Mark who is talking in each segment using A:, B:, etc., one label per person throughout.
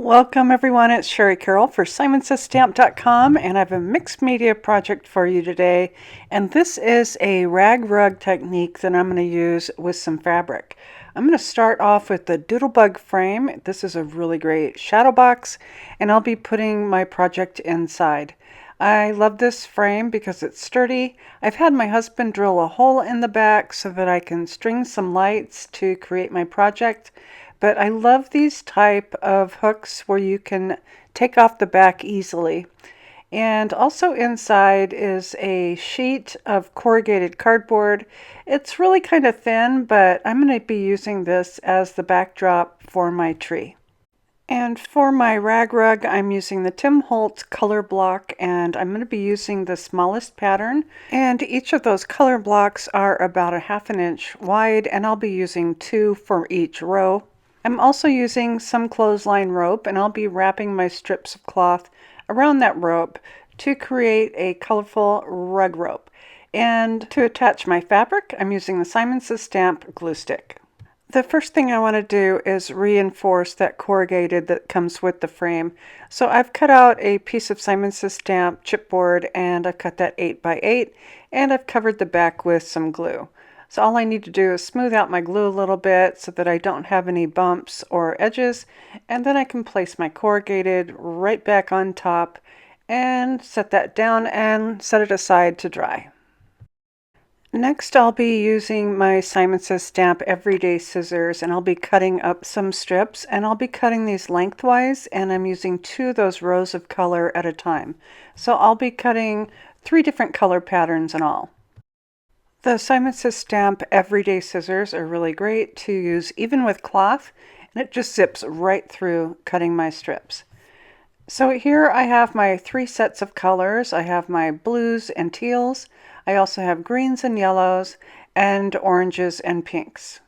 A: Welcome everyone, it's Shari Carroll for SimonsStamp.com, and I have a mixed media project for you today. And this is a rag rug technique that I'm going to use with some fabric. I'm going to start off with the Doodlebug frame. This is a really great shadow box, and I'll be putting my project inside. I love this frame because it's sturdy. I've had my husband drill a hole in the back so that I can string some lights to create my project. But I love these type of hooks where you can take off the back easily. And also inside is a sheet of corrugated cardboard. It's really kind of thin, but I'm going to be using this as the backdrop for my tree. And for my rag rug, I'm using the Holtz Colorblock, and I'm going to be using the smallest pattern. And each of those color blocks are about a ½ inch wide, and I'll be using 2 for each row. I'm also using some clothesline rope, and I'll be wrapping my strips of cloth around that rope to create a colorful rug rope. And to attach my fabric, I'm using the Simons Stamp glue stick. The first thing I want to do is reinforce that corrugated that comes with the frame. So I've cut out a piece of Simons Stamp chipboard, and I've cut that 8 by 8, and I've covered the back with some glue. So all I need to do is smooth out my glue a little bit so that I don't have any bumps or edges, and then I can place my corrugated right back on top and set that down and set it aside to dry. Next, I'll be using my Simons Stamp Everyday Scissors, and I'll be cutting up some strips, and I'll be cutting these lengthwise, and I'm using 2 of those rows of color at a time. So I'll be cutting 3 different color patterns in all. The Simons Stamp Everyday Scissors are really great to use even with cloth, and it just zips right through cutting my strips. So here I have my 3 sets of colors. I have my blues and teals. I also have greens and yellows, and oranges and pinks.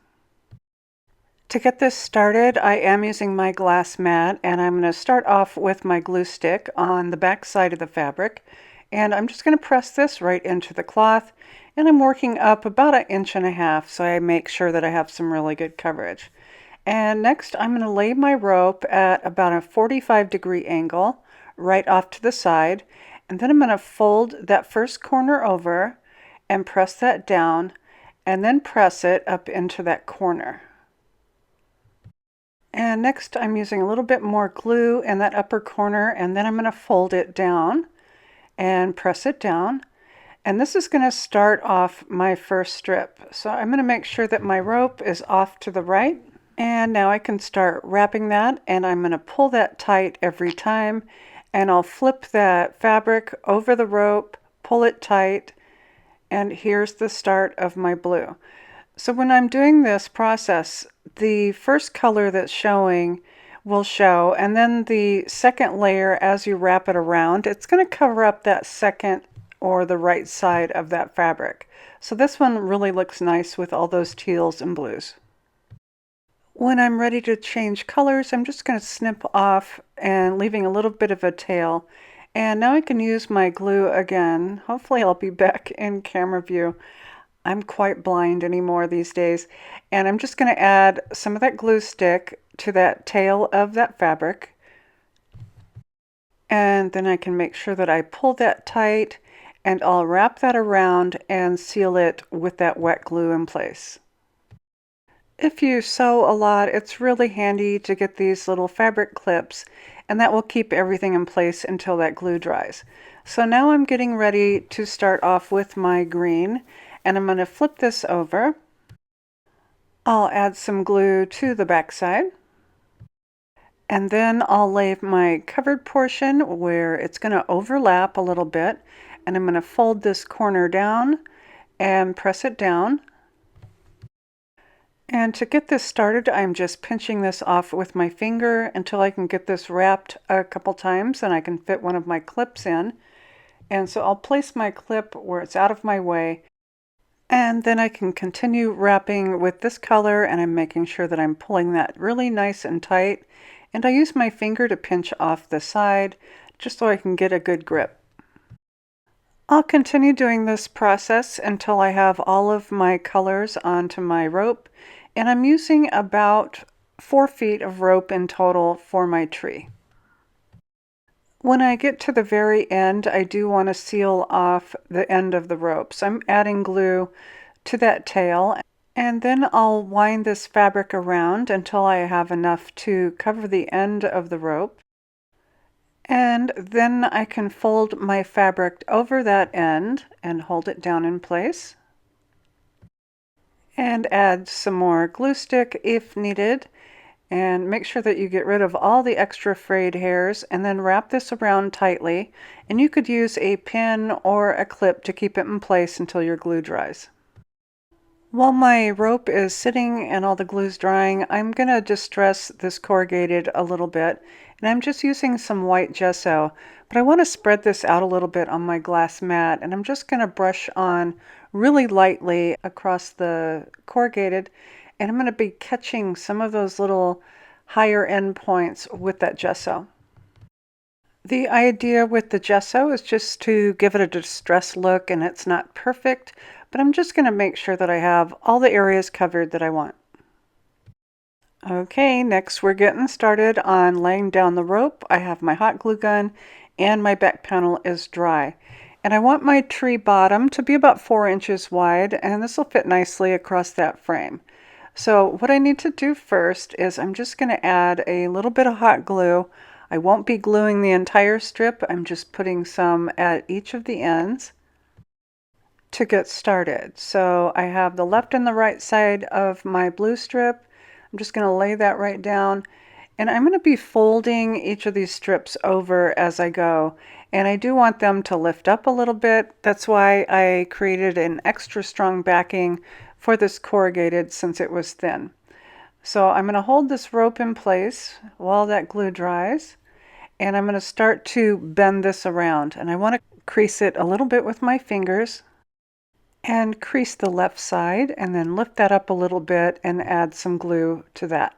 A: To get this started, I am using my glass mat, and I'm going to start off with my glue stick on the back side of the fabric. And I'm just going to press this right into the cloth, and I'm working up about 1.5 inches, so I make sure that I have some really good coverage. And next I'm going to lay my rope at about a 45-degree angle right off to the side, and then I'm going to fold that first corner over and press that down, and then press it up into that corner. And next I'm using a little bit more glue in that upper corner, and then I'm going to fold it down and press it down. And this is going to start off my first strip. So I'm going to make sure that my rope is off to the right. And now I can start wrapping that, and I'm going to pull that tight every time. And I'll flip that fabric over the rope, pull it tight, and here's the start of my blue. So when I'm doing this process, the first color that's showing will show, and then the second layer, as you wrap it around, it's going to cover up that second or the right side of that fabric. So this one really looks nice with all those teals and blues. When I'm ready to change colors, I'm just going to snip off and leaving a little bit of a tail. And now I can use my glue again. Hopefully I'll be back in camera view. I'm quite blind anymore these days. And I'm just going to add some of that glue stick to that tail of that fabric. And then I can make sure that I pull that tight, and I'll wrap that around and seal it with that wet glue in place. If you sew a lot, it's really handy to get these little fabric clips, and that will keep everything in place until that glue dries. So now I'm getting ready to start off with my green, and I'm going to flip this over. I'll add some glue to the back side. And then I'll lay my covered portion where it's going to overlap a little bit, and I'm going to fold this corner down and press it down. And to get this started, I'm just pinching this off with my finger until I can get this wrapped a couple times and I can fit one of my clips in. And so I'll place my clip where it's out of my way, and then I can continue wrapping with this color, and I'm making sure that I'm pulling that really nice and tight. And I use my finger to pinch off the side just so I can get a good grip. I'll continue doing this process until I have all of my colors onto my rope, and I'm using about 4 feet of rope in total for my tree. When I get to the very end, I do want to seal off the end of the rope. So I'm adding glue to that tail, and then I'll wind this fabric around until I have enough to cover the end of the rope. And then I can fold my fabric over that end and hold it down in place. And add some more glue stick if needed. And make sure that you get rid of all the extra frayed hairs, and then wrap this around tightly. And you could use a pin or a clip to keep it in place until your glue dries. While my rope is sitting and all the glue's drying, I'm going to distress this corrugated a little bit. And I'm just using some white gesso, but I want to spread this out a little bit on my glass mat, and I'm just going to brush on really lightly across the corrugated, and I'm going to be catching some of those little higher end points with that gesso. The idea with the gesso is just to give it a distressed look, and it's not perfect, but I'm just going to make sure that I have all the areas covered that I want. Okay, next we're getting started on laying down the rope. I have my hot glue gun and my back panel is dry. And I want my tree bottom to be about 4 inches wide, and this will fit nicely across that frame. So what I need to do first is I'm just going to add a little bit of hot glue. I won't be gluing the entire strip. I'm just putting some at each of the ends to get started. So I have the left and the right side of my blue strip. I'm just going to lay that right down, and I'm going to be folding each of these strips over as I go. And I do want them to lift up a little bit. That's why I created an extra strong backing for this corrugated since it was thin. So I'm going to hold this rope in place while that glue dries, and I'm going to start to bend this around. And I want to crease it a little bit with my fingers and crease the left side, and then lift that up a little bit and add some glue to that.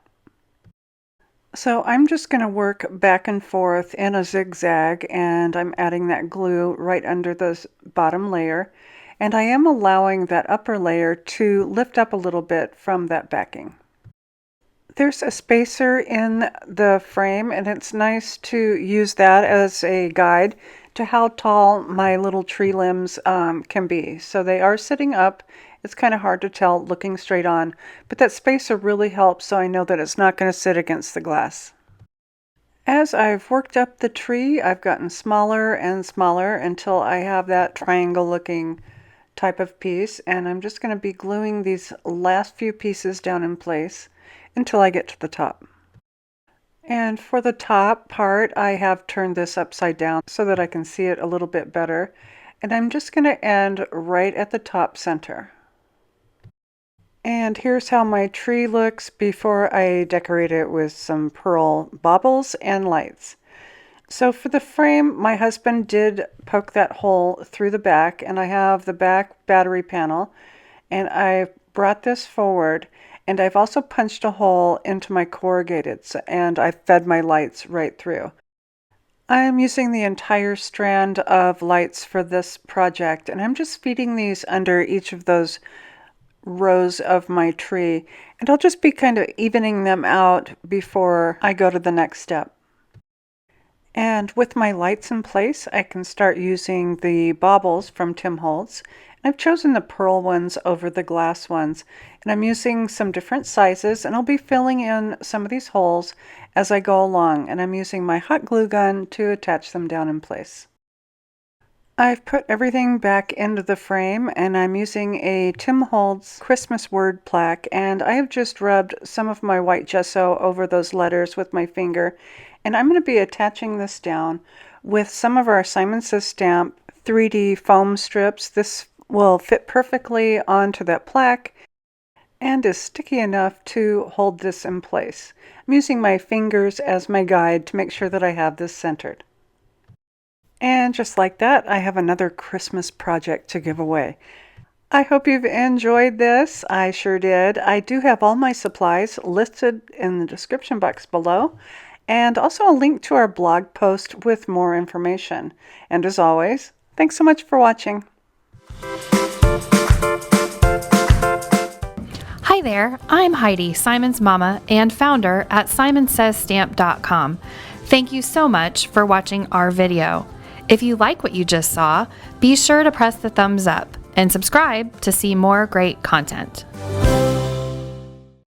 A: So I'm just going to work back and forth in a zigzag, and I'm adding that glue right under the bottom layer, and I am allowing that upper layer to lift up a little bit from that backing. There's a spacer in the frame, and it's nice to use that as a guide to how tall my little tree limbs can be. So they are sitting up. It's kind of hard to tell looking straight on, but that spacer really helps so I know that it's not going to sit against the glass. As I've worked up the tree, I've gotten smaller and smaller until I have that triangle looking type of piece, and I'm just going to be gluing these last few pieces down in place until I get to the top. And for the top part, I have turned this upside down so that I can see it a little bit better. And I'm just going to end right at the top center. And here's how my tree looks before I decorate it with some pearl baubles and lights. So for the frame, my husband did poke that hole through the back, and I have the back battery panel, and I brought this forward, and I've also punched a hole into my corrugated, and I fed my lights right through. I'm using the entire strand of lights for this project, and I'm just feeding these under each of those rows of my tree, and I'll just be kind of evening them out before I go to the next step. And with my lights in place, I can start using the baubles from Tim Holtz. I've chosen the pearl ones over the glass ones, and I'm using some different sizes, and I'll be filling in some of these holes as I go along, and I'm using my hot glue gun to attach them down in place. I've put everything back into the frame, and I'm using a Tim Holtz Christmas word plaque, and I have just rubbed some of my white gesso over those letters with my finger, and I'm going to be attaching this down with some of our Simon Says Stamp 3D foam strips. This will fit perfectly onto that plaque and is sticky enough to hold this in place. I'm using my fingers as my guide to make sure that I have this centered. And just like that, I have another Christmas project to give away. I hope you've enjoyed this. I sure did. I do have all my supplies listed in the description box below, and also a link to our blog post with more information. And as always, thanks so much for watching.
B: Hi Hi there, I'm Heidi, Simon's mama and founder at simonsaysstamp.com. Thank you so much for watching our video. If you like what you just saw, be sure to press the thumbs up and subscribe to see more great content.